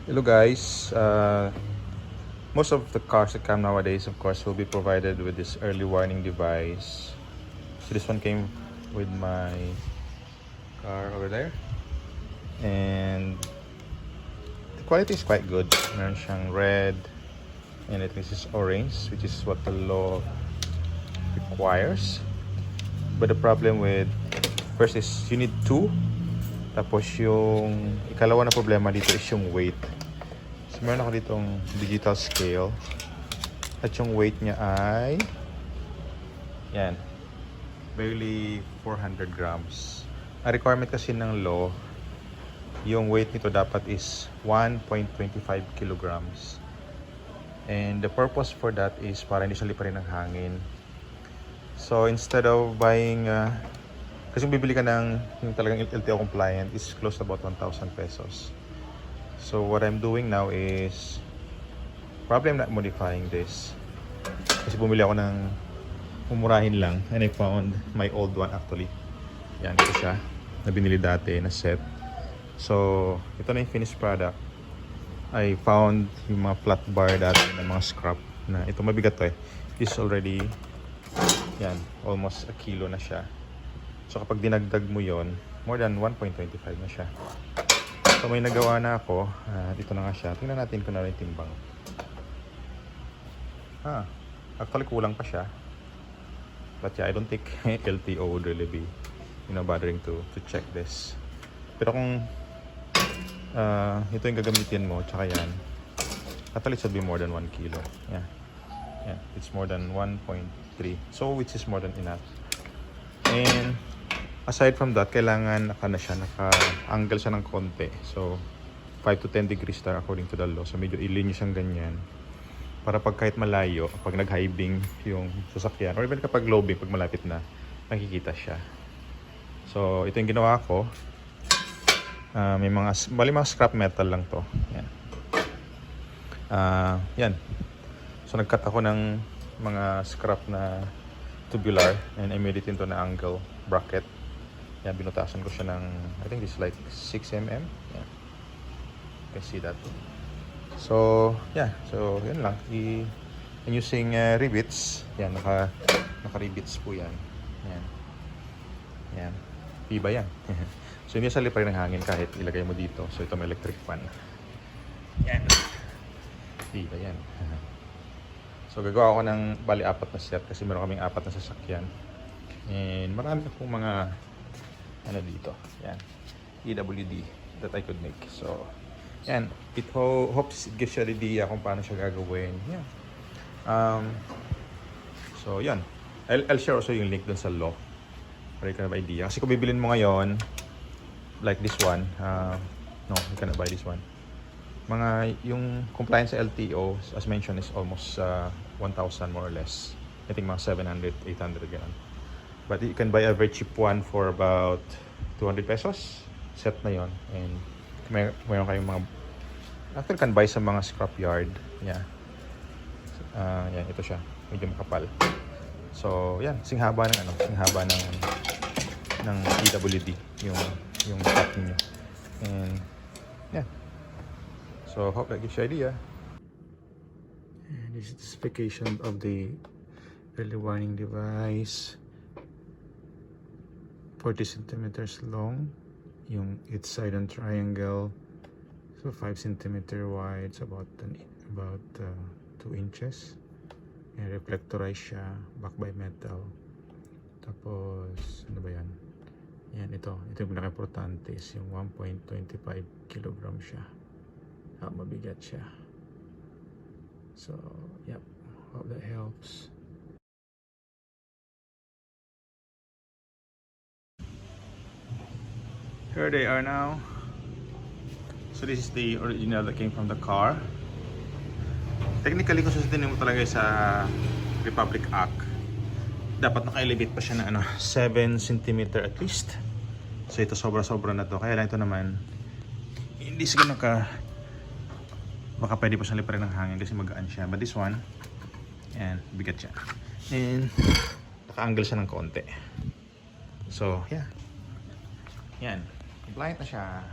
Hello guys, most of the cars that come nowadays of course will be provided with this early warning device. So this one came with my car over there, and the quality is quite good. Meron siyang red and this is orange, which is what the law requires. But the problem with first is you need two. Tapos yung ikalawa na problema dito is yung weight. So meron ako ditong digital scale. At yung weight niya ay yan, barely 400 grams. Ang requirement kasi ng law, yung weight nito dapat is 1.25 kilograms. And the purpose for that is para hindi siya liparin ng hangin. So instead of buying kasi bibili ka ng yung talagang LTO compliant is close to about 1,000 pesos. So what I'm doing now is probably I'm not modifying this. Kasi bumili ako ng umurahin lang and I found my old one actually. Yan, ito siya na binili dati na set. So ito na yung finished product. I found yung mga flat bar dati na mga scrap na ito mabigat to eh. This already yan, almost a kilo na siya. So kapag dinagdag mo yon, more than 1.25 na siya. So may nagawa na ako. Dito na nga siya. Tingnan natin kung ano yung timbang. Actually kulang pa siya. But yeah, I don't think LTO would really be bothering to check this. Pero kung ito yung gagamitin mo, tsaka yan, actually it should be more than 1 kilo. Yeah. Yeah, it's more than 1.3. So which is more than enough. And aside from that, kailangan naka-angle siya ng konti. So 5 to 10 degrees star according to the law. So medyo ilinya siyang ganyan. Para pag kahit malayo, pag nag-high beam yung sasakyan, or even kapag low beam, pag malapit na, nakikita siya. So ito yung ginawa ko. May mga scrap metal lang to. Yan. Yan. So nag-cut ako ng mga scrap na tubular and I made it into an angle bracket. Yan, binutasan ko siya ng, I think this is like 6 mm. Yeah. You can see that. So, yeah. So, yun lang. And using rivets. Yan, naka-rivets po yan. Yan. Yan. Iba yan. So, hindi sa liparin ng hangin kahit ilagay mo dito. So, ito may electric fan. Yan. Iba yan. So, gagawa ako ng bali 4 na set kasi meron kaming 4 na sasakyan. And marami akong mga dito. Yan. EWD that I could make. So, yan. It hopes it gives you an idea kung paano siya gagawin. Yan. So, yan. I'll share also yung link dun sa law. Para you can have idea. Kasi kung bibilin mo ngayon, like this one, no, you cannot buy this one. Yung compliance sa LTO, as mentioned, is almost 1,000 more or less. I think mga 700, 800 ganun. But you can buy a very cheap one for about 200 pesos. Set na yon. And mayroon kayong mga, actually can buy sa mga scrap yard. Yeah. Yan, ito siya. Medyo makapal. So, yan. Singhaba ng EWD. Yung top niyo. And, yeah. So, hope that gives you an idea. And this is the specification of the early warning device. 40 centimeters long, yung each side and triangle, so 5 centimeter wide, so about 2 inches, and reflectorized siya, back by metal. Tapos ano ba yan? Yan, ito yung pinaka-importante is yung 1.25 kilogram siya. Mabigat siya. So yep, hope that helps. Here they are now. So this is the original that came from the car. Technically, kung susundin mo talaga sa Republic Act, dapat naka-elevate pa siya ng 7 cm at least. So ito sobra-sobra na to. Kaya lang ito naman, hindi siguro baka pwede pa siyang liparin ng hangin kasi magaan siya. But this one, and bigat siya. And naka-angle siya ng konti. So yeah. Yan. Compliant na siya.